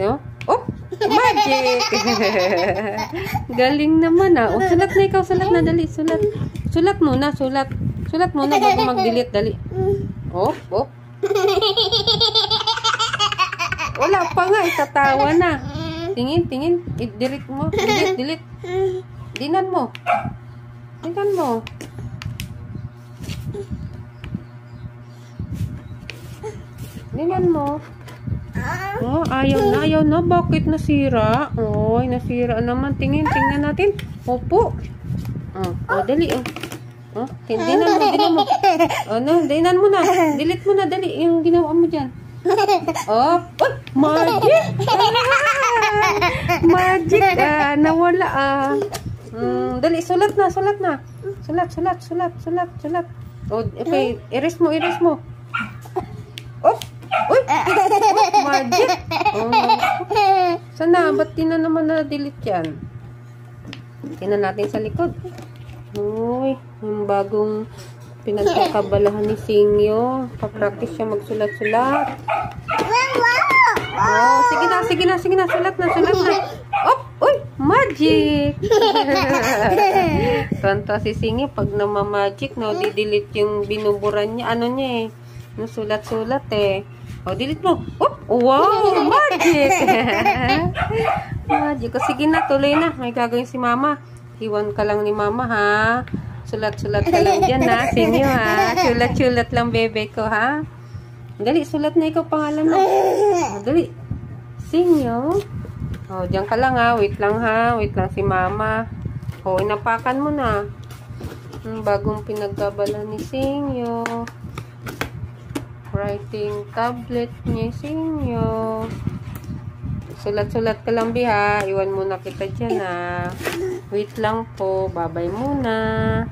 No? Oh, magic! Galing naman ah. Oh, sulat na ikaw, sulat na, dali, sulat. Sulat muna, sulat. Sulat muna bago mag-delete, dali. Oh, oh. Wala pa nga, itatawa na. Tingin, tingin. I-delete mo. Delete, delete. Dinan mo. Dinan mo. Dinan mo. Oh, ayaw na. Bakit nasira? Oy, nasira naman. Tingnan natin. Opo. Oh, dali. Oh, dinan mo. Ano, dinan mo na. Delete mo na, dali. Yung ginawa mo dyan. Oh, magic! Magic! Nawala dali, sulat na. Sulat. Oh, okay, erase mo. Oh, uy! Oh, magic! Oh. Sana, ba't di na naman na-delete yan? Tingnan natin sa likod. Uy, yung bagong pinagkakabalahan ni Singyo. Pa-practice siya magsulat-sulat. Oh, sige na. Sulat na. Oh, uy, magic! Kanta si Singyo pag namamagic, no, di-delete yung binuburan niya. Ano niya eh. Yung sulat-sulat eh. Oh, delete mo. Oh, wow, magic! Magic. Oh, sige na, tuloy na. May gagawin si Mama. Iwan ka lang ni Mama, ha? Sulat-sulat ka lang dyan, ha? Singyo, ha? Sulat-sulat lang, bebe ko, ha? Dali, sulat na ikaw pangalan mo. Dali. Singyo. Oh, dyan ka lang, ha? Wait lang, ha? Wait lang si Mama. Oh, inapakan mo na. Bagong pinagkabala ni Singyo. Writing tablet ni Singyo. Sulat-sulat ka lang, Biha. Iwan muna kita dyan, ha? Wait lang po. Babay muna.